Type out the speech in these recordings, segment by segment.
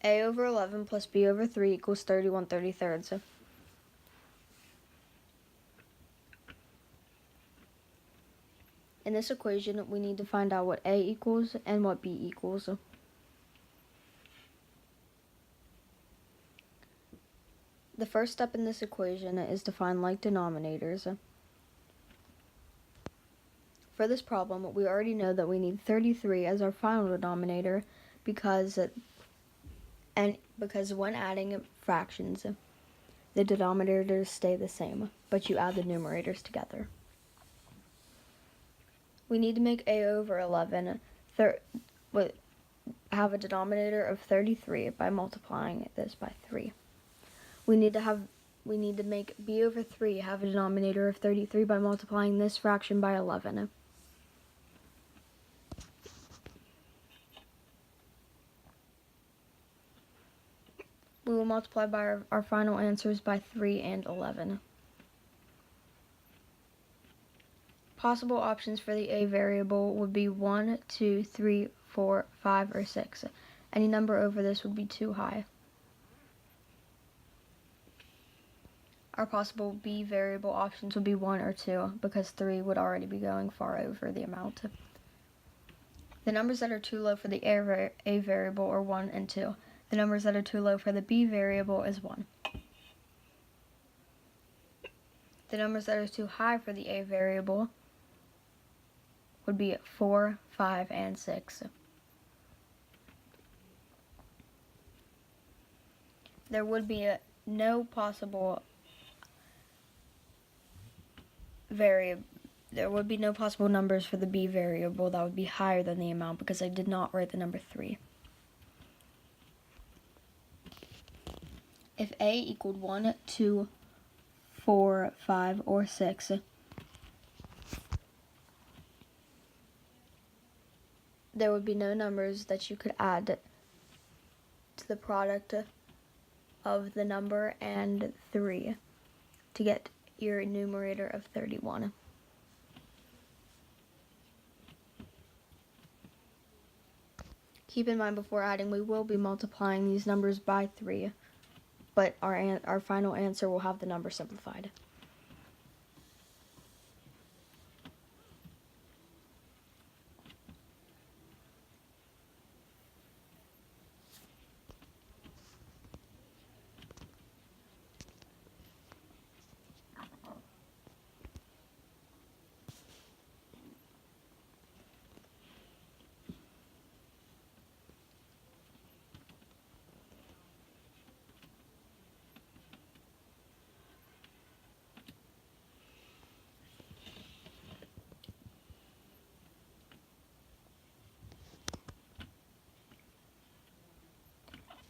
a over 11 plus b over 3 equals 31/33. In this equation, we need to find out what a equals and what b equals. The first step in this equation is to find like denominators. For this problem, we already know that we need 33 as our final denominator because when adding fractions, the denominators stay the same, but you add the numerators together. We need to make a over 11 have a denominator of 33 by multiplying this by 3. We need to make b over 3 have a denominator of 33 by multiplying this fraction by 11. We will multiply by our final answers by 3 and 11. Possible options for the a variable would be 1, 2, 3, 4, 5, or 6. Any number over this would be too high. Our possible b variable options would be 1 or 2 because 3 would already be going far over the amount. The numbers that are too low for the a variable are 1 and 2. The numbers that are too low for the b variable is 1. The numbers that are too high for the a variable would be 4, 5, and 6. There would be no possible numbers for the b variable that would be higher than the amount because I did not write the number 3. If a equaled 1, 2, 4, 5, or 6, there would be no numbers that you could add to the product of the number and 3 to get your numerator of 31. Keep in mind before adding, we will be multiplying these numbers by 3, but our final answer will have the number simplified.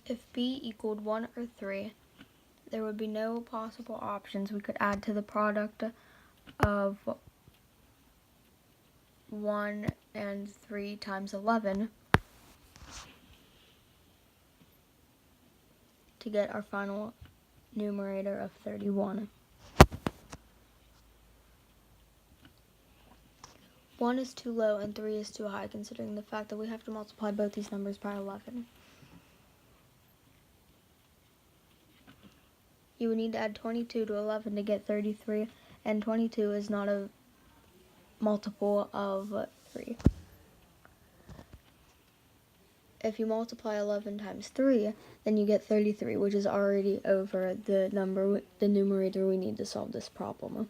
If b equaled 1 or 3, there would be no possible options we could add to the product of 1 and 3 times 11 to get our final numerator of 31. 1 is too low and 3 is too high, considering the fact that we have to multiply both these numbers by 11. You would need to add 22 to 11 to get 33, and 22 is not a multiple of 3. If you multiply 11 times 3, then you get 33, which is already over the numerator we need to solve this problem.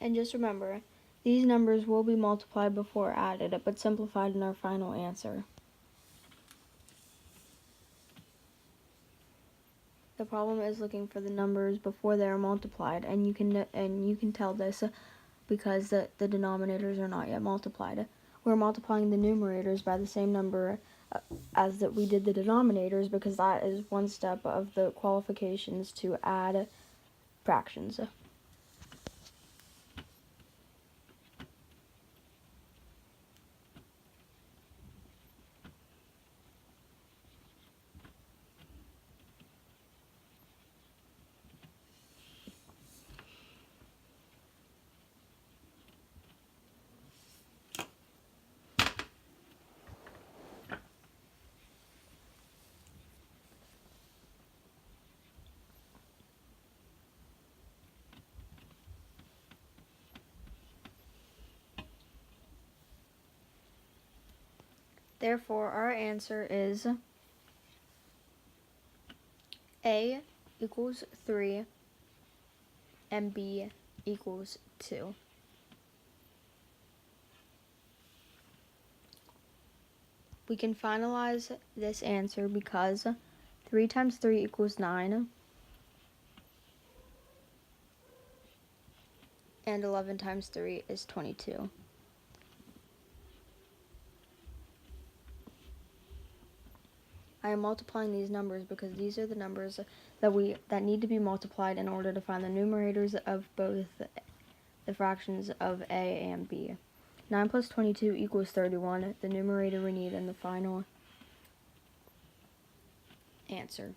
And just remember These numbers will be multiplied before added, but simplified in our final answer. The problem is looking for the numbers before they are multiplied, and you can tell this because the denominators are not yet multiplied. We're multiplying the numerators by the same number as that we did the denominators, because that is one step of the qualifications to add fractions. Therefore, our answer is A equals 3 and B equals 2. We can finalize this answer because 3 times 3 equals 9, and 11 times 3 is 22. I am multiplying these numbers because these are the numbers that need to be multiplied in order to find the numerators of both the fractions of A and B. 9 plus 22 equals 31, the numerator we need in the final answer.